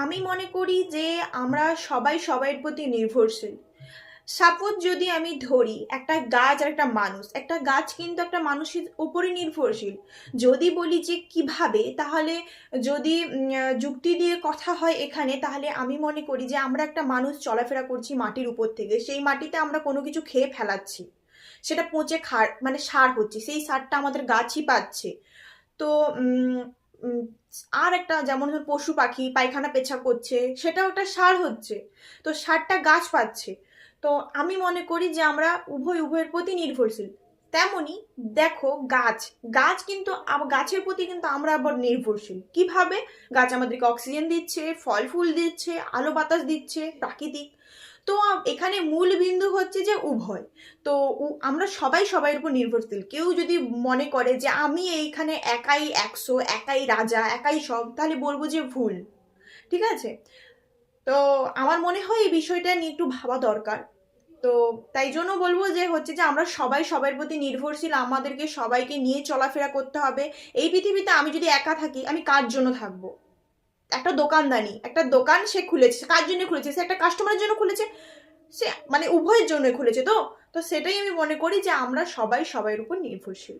আমি মনে করি যে আমরা সবাই সবাইয়ের প্রতি নির্ভরশীল। সাপোজ যদি আমি ধরি একটা গাছ আর একটা মানুষ, একটা গাছ কিন্তু একটা মানুষের উপরে নির্ভরশীল। যদি বলি যে কিভাবে, তাহলে যদি যুক্তি দিয়ে কথা হয় এখানে, তাহলে আমি মনে করি যে আমরা একটা মানুষ চলাফেরা করছি মাটির উপর থেকে, সেই মাটিতে আমরা কোনো কিছু খেয়ে ফেলাচ্ছি, সেটা পচে খার মানে সার হচ্ছে, সেই সারটা আমাদের গাছই পাচ্ছে। তো উম, উম, আর একটা যেমন ধর পশু পাখি পায়খানা পেচ্ছাপ করছে, সেটাও একটা সার হচ্ছে, তো সারটা গাছ পাচ্ছে। তো আমি মনে করি যে আমরা উভয়ের প্রতি নির্ভরশীল। তেমনি দেখো গাছ, গাছ কিন্তু গাছের প্রতি কিন্তু আমরা আবার নির্ভরশীল। কিভাবে? গাছ আমাদেরকে অক্সিজেন দিচ্ছে, ফল ফুল দিচ্ছে, আলো বাতাস দিচ্ছে, প্রাকৃতিক। তো এখানে মূল বিন্দু হচ্ছে যে উভয়। তো আমরা সবাই সবাইয়ের উপর নির্ভরশীল। কেউ যদি মনে করে যে আমি এইখানে একাই একশো, একাই রাজা, একাই সব, তাহলে বলবো যে ভুল। ঠিক আছে? তো আমার মনে হয় এই বিষয়টা নিয়ে একটু ভাবা দরকার। তো তাই জন্য বলবো যে হচ্ছে যে আমরা সবাই সবার প্রতি নির্ভরশীল, আমাদেরকে সবাইকে নিয়ে চলাফেরা করতে হবে। এই পৃথিবীতে আমি যদি একা থাকি, আমি কার জন্য থাকবো? একটা দোকানদানি, একটা দোকান সে খুলেছে, কার জন্য খুলেছে? সে একটা কাস্টমারের জন্য খুলেছে। সে মানে উভয়ের জন্য খুলেছে। তো তো সেটাই আমি মনে করি যে আমরা সবাই সবার উপর নির্ভরশীল।